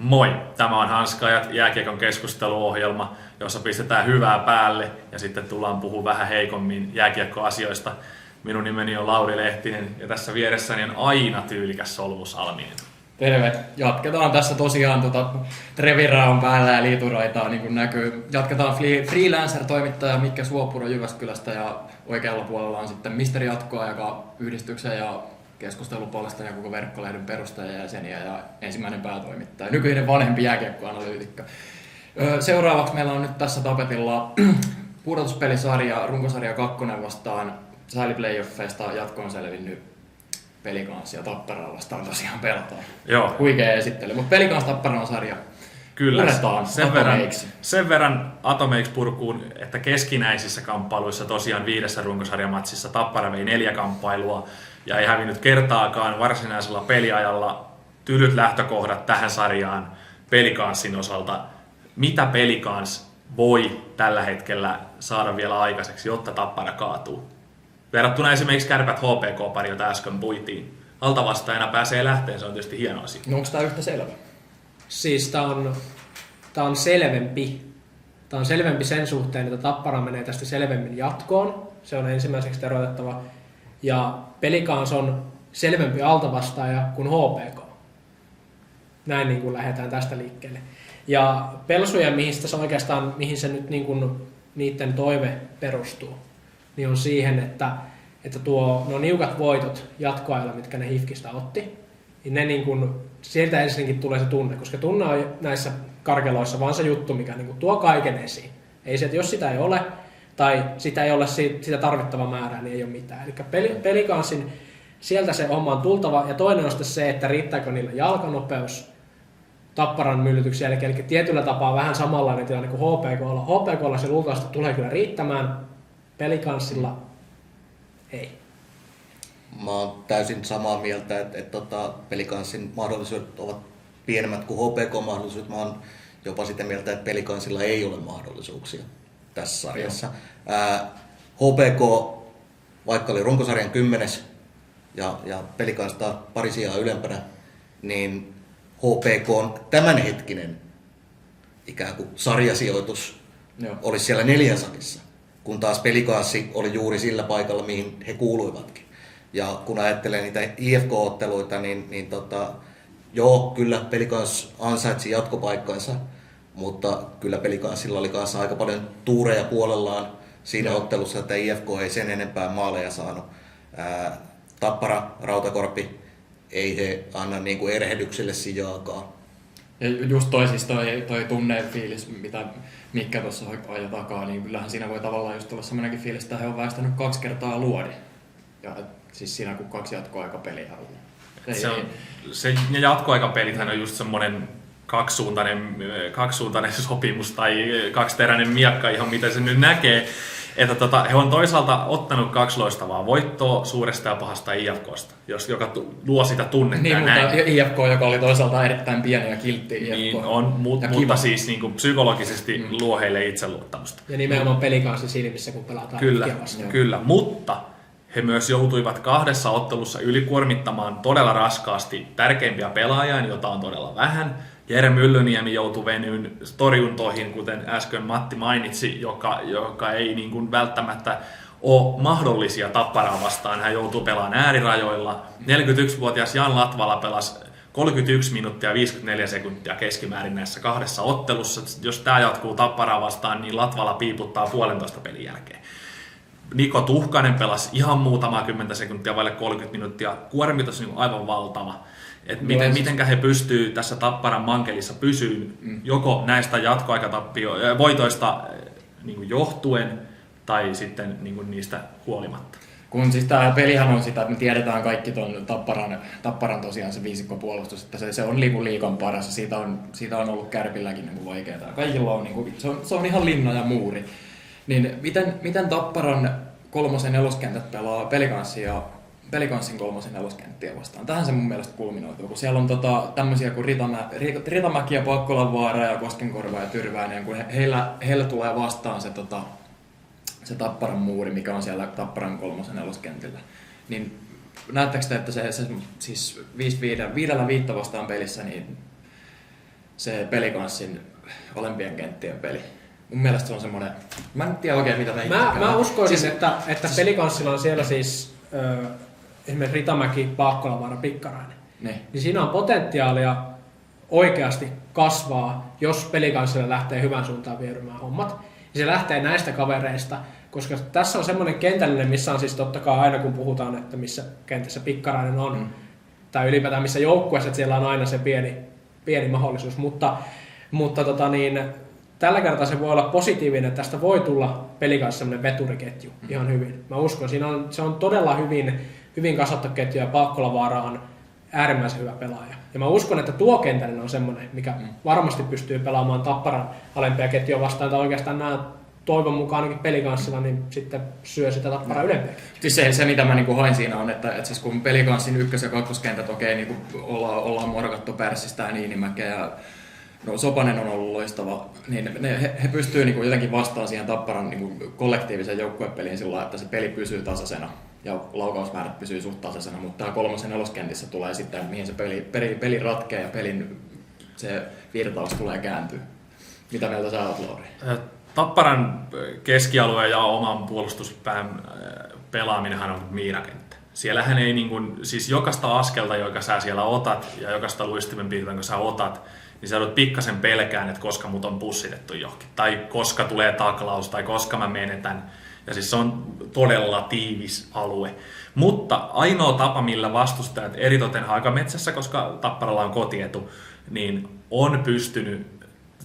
Moi! Tämä on Hanskajat jääkiekon keskusteluohjelma, jossa pistetään hyvää päälle ja sitten tullaan puhumaan vähän heikommin jääkiekkoasioista. Minun nimeni on Lauri Lehtinen ja tässä vieressäni on aina tyylikäs Solmu Salminen. Terve! Jatketaan tässä tosiaan Treviraa on päällä ja liituraitaa niin kuin näkyy. Jatketaan freelancer-toimittaja Mikke Suopuro Jyväskylästä ja oikealla puolella on sitten Mr. Jatkoa, joka yhdistyksen ja keskustelupuolesta ja koko verkkolehden perustajajäseniä ja ensimmäinen päätoimittaja, nykyinen vanhempi jääkiekkoanalyytikko. Seuraavaksi meillä on nyt tässä tapetilla pudotuspelisarja, runkosarja 2 vastaan sääliplayoffeista jatkoon selvinnyt Pelikans ja Tappara vastaan tosiaan pelataan. Joo. Huikea esittely, mutta Pelikans Tappara on sarja. Kyllä, Puretaan sen verran Atomeiksi purkuun, että keskinäisissä kamppailuissa tosiaan 5 runkosarjamatsissa Tappara vei 4 kamppailua ja ei hävinnyt kertaakaan varsinaisella peliajalla. Tylyt lähtökohdat tähän sarjaan Pelikansin osalta. Mitä Pelikans voi tällä hetkellä saada vielä aikaiseksi, jotta Tappara kaatuu? Verrattuna esimerkiksi Kärpät HPK-pari, jota äsken puitiin. Altavastaajana pääsee lähteen, se on tietysti hieno asia. No onko tämä yhtä selvä? Siis tää on selvempi. Tää on selvempi sen suhteen, että Tappara menee tästä selvemmin jatkoon. Se on ensimmäiseksi erotettava. Ja Pelikans on selvempi altavastaaja kuin HPK. Näin niin kuin lähdetään tästä liikkeelle. Ja pelsuja, mihin se nyt niin kuin niiden toive perustuu, niin on siihen, että nuo niukat voitot jatkoajalla, mitkä ne HIFKistä otti, niin ne niin kuin, sieltä ensinnäkin tulee se tunne, koska tunne on näissä karkeloissa vaan se juttu, mikä niin kuin tuo kaiken esiin. Ei se, että jos sitä ei ole, tai sitä ei ole sitä tarvittavaa määrää, niin ei ole mitään. Eli Pelikansin sieltä se homma on tultava, ja toinen on sitten se, että riittääkö niillä jalkanopeus Tapparan myllytyksiä, eli tietyllä tapaa vähän samanlainen tilanne kuin HPK:lla. HPK:lla se luultavasti tulee kyllä riittämään, Pelikansilla ei. Mä oon täysin samaa mieltä, että Pelikanssin mahdollisuudet ovat pienemmät kuin HPK-mahdollisuudet. Mä oon jopa sitä mieltä, että Pelikansilla ei ole mahdollisuuksia tässä sarjassa. HPK, vaikka oli runkosarjan 10. ja Pelikans taas pari sijaa ylempänä, niin HPK on tämänhetkinen ikään kuin sarjasijoitus olisi siellä 4 sarjassa, kun taas Pelikanssi oli juuri sillä paikalla, mihin he kuuluivatkin. Ja kun ajattelee niitä IFK-otteluita, niin joo, kyllä Pelikans ansaitsi jatkopaikkansa, mutta kyllä Pelikanssilla oli kanssa aika paljon tuureja puolellaan siinä ottelussa, että IFK ei sen enempää maaleja saanut. Tappara, Rautakorpi, ei he anna niinku erehdykselle sijaakaan. Ja just toi tunnefiilis, mitä Mikke tuossa ajoi takaa, niin kyllähän siinä voi tavallaan just olla semmoinenkin fiilis, että he on väistänyt 2 kertaa luodi. Ja siis siinä kun 2 jatkoaikapeliä on. Ne jatkoaikapelithän on just semmoinen kaksisuuntainen sopimus tai kaksiteräinen miekka, ihan miten se nyt näkee. Että he on toisaalta ottanut 2 loistavaa voittoa suuresta ja pahasta IFK:sta, joka luo sitä tunnetta. Niin, mutta IFK, joka oli toisaalta erittäin pieni ja kiltti IFK. Niin on, mutta siis niin kuin psykologisesti luo heille itseluottamusta. Ja nimenomaan Pelikansin silmissä, kun pelataan vastaan. Kyllä, mutta he myös joutuivat 2 ottelussa ylikuormittamaan todella raskaasti tärkeimpiä pelaajia, jota on todella vähän. Jere Myllyniemi joutui venyyn torjuntoihin, kuten äsken Matti mainitsi, joka ei niin kuin välttämättä ole mahdollisia Tapparaa vastaan. Hän joutuu pelaamaan äärirajoilla. 41-vuotias Jan Latvala pelasi 31 minuuttia 54 sekuntia keskimäärin näissä 2 ottelussa. Jos tämä jatkuu Tapparaa vastaan, niin Latvala piiputtaa 1,5 pelin jälkeen. Niko Tuhkanen pelasi ihan muutama 10 sekuntia vaille 30 minuuttia. Kuormitus on aivan valtava. Että mitenkä he pystyy tässä Tapparan mankelissa pysyyn joko näistä voitoista niin johtuen tai sitten niin niistä huolimatta. Kun siis tämä pelihän on sitä, että me tiedetään kaikki tuon Tapparan tosiaan se viisikkopuolustus, että se on liikan paras, siitä on ollut Kärpilläkin niin vaikeaa. Kaikilla on, niin kuin, se on ihan linna ja muuri. Niin miten Tapparan 3. ja 4. kentät pelaa Pelikansin 3. ja 4. kenttiä vastaan? Tähän se mun mielestä kulminoituu, kun siellä on tämmöisiä kuin Ritamäki ja Pakkolanvaara ja Koskenkorva ja Tyrväinen, kun heillä tulee vastaan se Tapparan muuri, mikä on siellä Tapparan 3. ja 4. kentillä. Niin näettekö te, että se siis 5-5 vastaan pelissä, niin se Pelikanssin Olympian kenttien peli. Mun mielestä se on semmoinen, mä en tiedä oikein mitä mä uskoisin, siis, että Pelikanssilla on siellä siis esimerkiksi Ritamäki, Paakkolavaara, Pikkarainen. Niin siinä on potentiaalia oikeasti kasvaa, jos Pelikanssilla lähtee hyvän suuntaan viemään hommat. Ja se lähtee näistä kavereista, koska tässä on semmoinen kentällinen, missä on siis totta kai aina kun puhutaan, että missä kentässä Pikkarainen on, tai ylipäätään missä joukkueessa, että siellä on aina se pieni mahdollisuus, mutta tällä kertaa se voi olla positiivinen, että tästä voi tulla Pelikanssa semmoinen veturiketju ihan hyvin. Mä uskon, se on todella hyvin kasvattu ketju ja Paakkolavaara on äärimmäisen hyvä pelaaja. Ja mä uskon, että tuo kentällinen on semmoinen, mikä varmasti pystyy pelaamaan Tapparan alempia ketjua vastaan, tai oikeastaan nämä toivon mukaan ainakin Pelikanssilla, niin sitten syö sitä Tapparan ylempiä. Siis se mitä mä niinku hain siinä on, että siis kun Pelikanssin ykkös- ja kakkoskentät niinku ollaan morkattu Pärssistä ja Niinimäkeä ja Sopanen on ollut loistava, niin he pystyy niinku jotenkin vastaamaan siihen Tapparan niinku kollektiiviseen joukkuepeliin sillä, että se peli pysyy tasaisena ja laukausmäärät pysyy suht tasaisena, mutta tämä 3. ja 4. kentissä tulee sitten, mihin se peli ratkeaa ja pelin se virtaus tulee kääntyä. Mitä mieltä sä oot, Lauri? Tapparan keskialue ja oman puolustuspään pelaaminenhan on miinakenttä. Siellähän ei siis jokaista askelta, joka sä siellä otat ja jokaista luistimen piirtein, kun sä otat, niin sä joudut pikkasen pelkään, että koska mut on pussitettu johonkin, tai koska tulee taklaus, tai koska mä menetän. Ja siis se on todella tiivis alue. Mutta ainoa tapa, millä vastustajat eritoten Haagametsässä, koska Tapparalla on kotietu, niin on pystynyt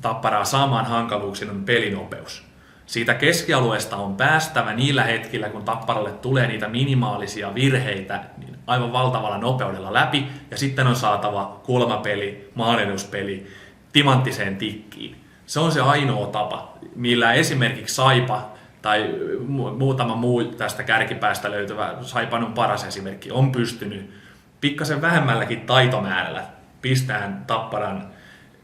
Tapparaa saamaan hankaluuksiin on pelinopeus. Siitä keskialueesta on päästävä niillä hetkillä, kun Tapparalle tulee niitä minimaalisia virheitä, niin aivan valtavalla nopeudella läpi, ja sitten on saatava kulmapeli, maalennuspeli timanttiseen tikkiin. Se on se ainoa tapa, millä esimerkiksi Saipa tai muutama muu tästä kärkipäästä löytyvä, Saipan on paras esimerkki, on pystynyt pikkasen vähemmälläkin taitomäärällä pistämään Tapparan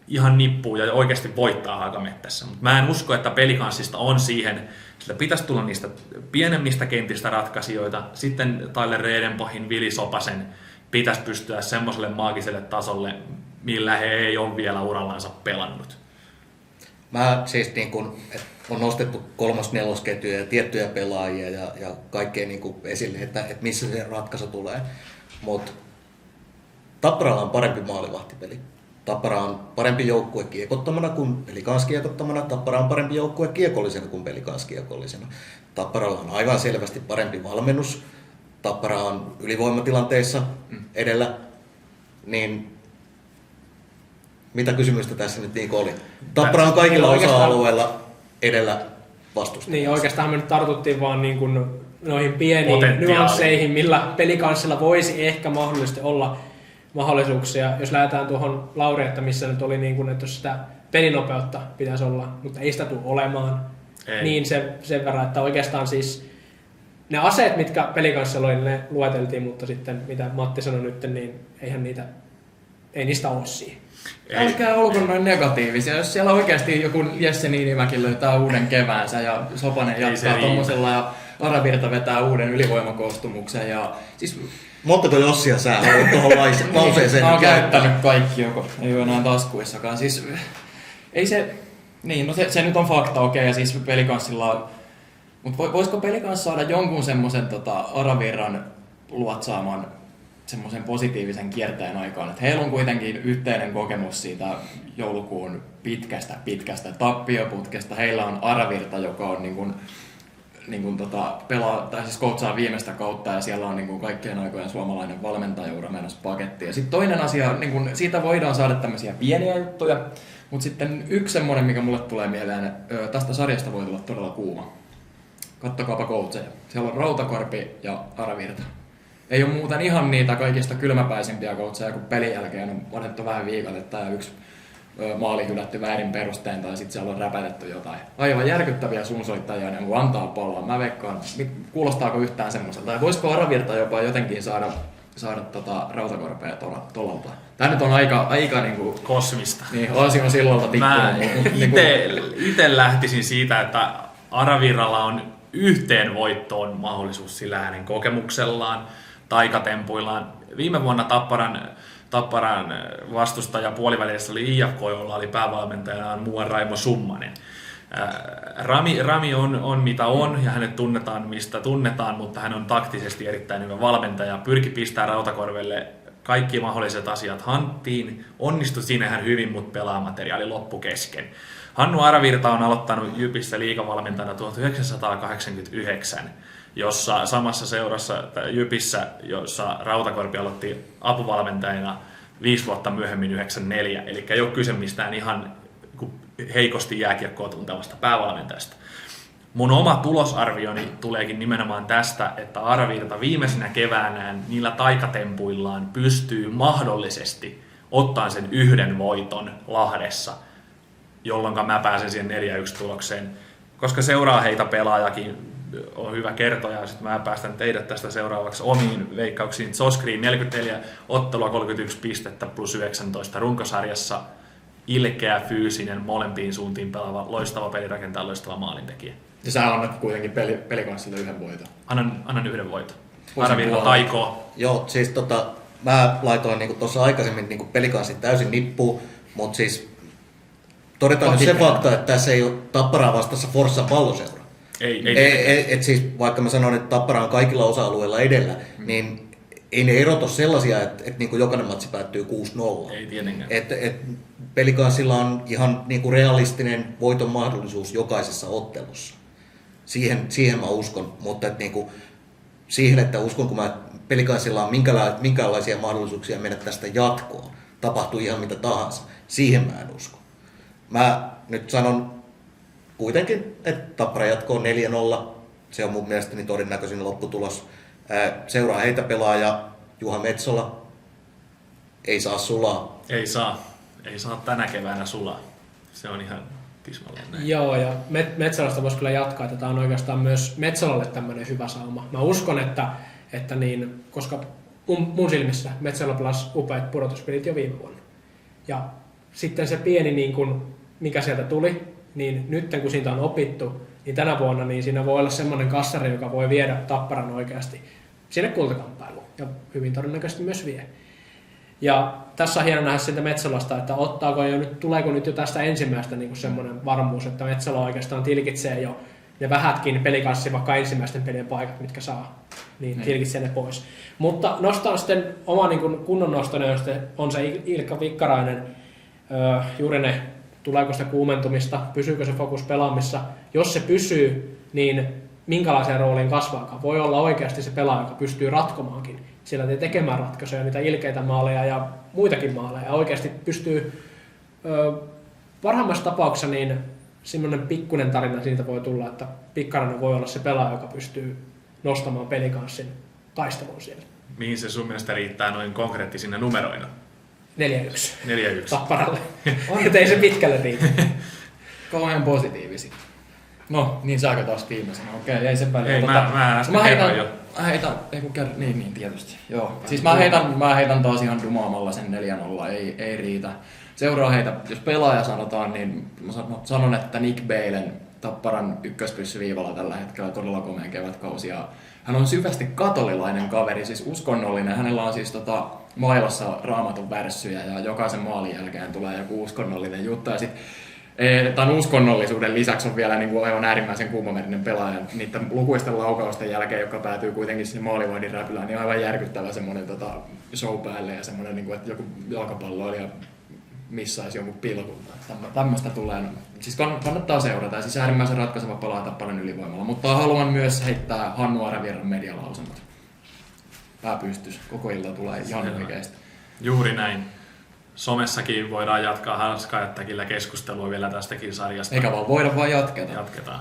ihan nippuun ja oikeasti voittaa Haagamettässä. Mutta mä en usko, että Pelikanssista on siihen, sillä pitäisi tulla niistä pienemmistä kentistä ratkaisijoita. Sitten Tyler Redenpahin, Vili Sopasen pitäisi pystyä semmoiselle maagiselle tasolle, millä he ei ole vielä urallansa pelannut. Mä siis on nostettu 3.-4. ketjuja ja tiettyjä pelaajia ja kaikkea esille, että missä se ratkaisu tulee. Mutta Tapparalla on parempi maalivahtipeli. Tappara on parempi joukkue kiekottomana kuin Pelikans kiekottomana. Tappara on parempi joukkue kiekollisena kuin Pelikans kiekollisena. Tapparalla on aivan selvästi parempi valmennus. Tappara on ylivoimatilanteissa edellä. Niin mitä kysymystä tässä nyt oli? Tappara on kaikilla osa-alueilla edellä vastustajassa. Niin oikeastaan me nyt tartuttiin vaan noihin pieniin nyansseihin, millä Pelikanssilla voisi ehkä mahdollisesti olla mahdollisuuksia. Jos lähdetään tuohon Lauri, että missä nyt oli että jos sitä pelinopeutta pitäisi olla, mutta ei sitä tule olemaan, niin sen verran, että oikeastaan siis ne aseet, mitkä Pelikanssilla oli, ne lueteltiin, mutta sitten mitä Matti sanoi nyt, niin ei niistä ole siihen. Älkää olko noin negatiivisia. Jos siellä oikeasti joku Jesse Niinimäki löytää uuden keväänsä ja Sopanen jatkaa tommosella ja Aravirta vetää uuden ylivoimakoostumuksen ja siis montako Jossia sä haluat tuohon lauseeseen? Mä oon käyttänyt kaikki joko, ei ole enää taskuissakaan. Siis ei se, niin no se nyt on fakta, okei, ja siis Pelikanssilla, mutta voisiko Pelikans saada jonkun semmoisen Aravirran luotsaaman semmoisen positiivisen kierteen aikaan, että heillä on kuitenkin yhteinen kokemus siitä joulukuun pitkästä tappioputkesta. Heillä on Aravirta, joka on pelaa, tai siis coachaa viimeistä kautta ja siellä on kaikkien aikojen suomalainen valmentajuura menossa pakettiin. Ja sitten toinen asia, siitä voidaan saada tämmöisiä pieniä juttuja, mutta sitten yksi semmoinen, mikä mulle tulee mieleen, että tästä sarjasta voi tulla todella kuuma. Kattokaapa coacheja. Siellä on Rautakorpi ja Aravirta. Ei ole muuten ihan niitä kaikista kylmäpäisimpiä coacheja, kun pelin jälkeen on annettu vähän viikatetta ja yksi maali hylätty väärin perustein tai sitten siellä on räpätetty jotain. Aivan järkyttäviä suunsoittajia, ne antaa palloa. Mä veikkaan, kuulostaako yhtään semmoiselta. Ja voisiko Aravirta jopa jotenkin saada Rautakorpea tolalta? Tää nyt on aika kosmista. Niin, Aasion sillalta tikkuun. Mä ite lähtisin siitä, että Aravirralla on yhteen voittoon mahdollisuus sillä hänen kokemuksellaan, taikatempuillaan. Viime vuonna Tapparan Tapparan vastustaja puolivälissä oli IFK, jolla oli päävalmentajana muuan Raimo Summanen. Rami on mitä on ja hänet tunnetaan mistä tunnetaan, mutta hän on taktisesti erittäin hyvä valmentaja. Pyrki pistää Rautakorvelle kaikki mahdolliset asiat hanttiin. Onnistui siinä ihan hyvin, mutta pelaamateriaali loppu kesken. Hannu Aravirta on aloittanut Jypissä liigavalmentajana 1989, jossa samassa seurassa Jypissä, jossa Rautakorpi aloitti apuvalmentajana 5 vuotta myöhemmin 94. Eli ei ole kyse mistään ihan heikosti jääkiekkoa tuntevasta päävalmentajasta. Mun oma tulosarvioni tuleekin nimenomaan tästä, että Aravirta viimeisenä keväänään niillä taikatempuillaan pystyy mahdollisesti ottamaan sen yhden voiton Lahdessa, jolloin mä pääsen siihen 4-1 tulokseen. Koska seuraa heitä pelaajakin on hyvä kertoa, ja sitten mä päästän teidät tästä seuraavaksi omiin veikkauksiin. Zoskriin 44 ottelua, 31 pistettä plus 19 runkosarjassa. Ilkeä, fyysinen, molempiin suuntiin pelaava, loistava pelirakentaja, loistava maalintekijä. Ja sä annat kuitenkin pelikanssille yhden voiton. Annan yhden voiton. Aravirta taikoo. Joo, siis mä laitoin niinku tuossa aikaisemmin niinku pelikanssin täysin nippuun, mutta siis todetaan nyt se fakta, että tässä ei ole Tapparaa vastassa Forssan palloseura. Ei. Siis, vaikka mä sanon, että Tappara on kaikilla osa-alueilla edellä, niin ei ne erot ole sellaisia, että niinku jokainen matsi päättyy 6-0. Ei tietenkään. Pelikanssilla on ihan niinku realistinen voiton mahdollisuus jokaisessa ottelussa. Siihen mä uskon, mutta niinku, siihen, että uskon, kun Pelikanssilla on minkälaisia mahdollisuuksia mennä tästä jatkoon, tapahtuu ihan mitä tahansa, siihen mä en usko. Mä nyt sanon kuitenkin, että Tappara jatkoo 4-0, se on mun mielestäni todennäköisin lopputulos. Seuraa heitä pelaaja Juha Metsola, ei saa sulaa. Ei saa tänä keväänä sulaa. Se on ihan tismalleen näin. Joo, ja Metsolasta voisi kyllä jatkaa, että tämä on oikeastaan myös Metsolalle tämmöinen hyvä sauma. Mä uskon, että niin, koska mun silmissä Metsola pelasi upeat pudotuspelit jo viime vuonna. Ja sitten se pieni, niin kun, mikä sieltä tuli, niin nyt kun siitä on opittu, niin tänä vuonna niin siinä voi olla semmoinen kassari, joka voi viedä Tapparan oikeasti sinne kultakamppailuun. Ja hyvin todennäköisesti myös vie. Ja tässä on hieno nähdä siitä Metsolasta, että tuleeko nyt jo tästä ensimmäistä niin kuin semmoinen varmuus, että Metsola oikeastaan tilkitsee jo ne vähätkin pelikanssi, vaikka ensimmäisten pelien paikat, mitkä saa, niin tilkitsee ne pois. Mutta nostan sitten oma niin kuin kunnon noston, on se Ilkka Vikkarainen, juuri ne, tuleeko sitä kuumentumista, pysyykö se fokus pelaamissa. Jos se pysyy, niin minkälaiseen rooliin kasvaakaan. Voi olla oikeasti se pelaaja, joka pystyy ratkomaankin sillä tekemään ratkaisuja, niitä ilkeitä maaleja ja muitakin maaleja. Oikeasti pystyy parhaimmassa tapauksessa niin semmoinen pikkuinen tarina siitä voi tulla, että Pikkarainen voi olla se pelaaja, joka pystyy nostamaan pelikanssin taisteluun siellä. Mihin se sun mielestä riittää noin konkreettisina numeroina? 4-1. 4-1. Tapparalle. Että ei se pitkälle riitä. Kauhean positiivisia. No, niin saako taas viimeisenä? Okei, ei se väliä. Ei, mä heitän, niin tietysti. Joo. Siis mä heitän taas ihan dumaamalla sen 4-0, ei riitä. Seuraa heitä, jos pelaaja sanotaan, niin mä sanon, että Nick Balen Tapparan ykköspyssyviivalla tällä hetkellä todella komea kevätkausi. Ja hän on syvästi katolilainen kaveri, siis uskonnollinen. Hänellä on siis mailassa Raamatun värssyjä ja jokaisen maalin jälkeen tulee joku uskonnollinen juttu. Ja tämän uskonnollisuuden lisäksi on vielä niin kuin aivan äärimmäisen kuumamerinen pelaaja. Niiden lukuisten laukausten jälkeen, joka päätyy kuitenkin sinne maalivahdin räpylään, niin aivan järkyttävä semmoinen show päälle ja semmoinen, niin kuin, että joku jalkapalloilija missaisi jonkun pilkun. Tämmöistä tulee. Siis kannattaa seurata ja siis äärimmäisen ratkaiseva pelaa Tapparan ylivoimalla. Mutta haluan myös heittää Hannu Aravirran medialausunnot. Pääpystys. Koko ilta tulee ihan oikeasti. Juuri näin. Somessakin voidaan jatkaa hanskaa, että keskustelua vielä tästäkin sarjasta. Eikä vaan voida, vaan jatketaan. Jatketaan.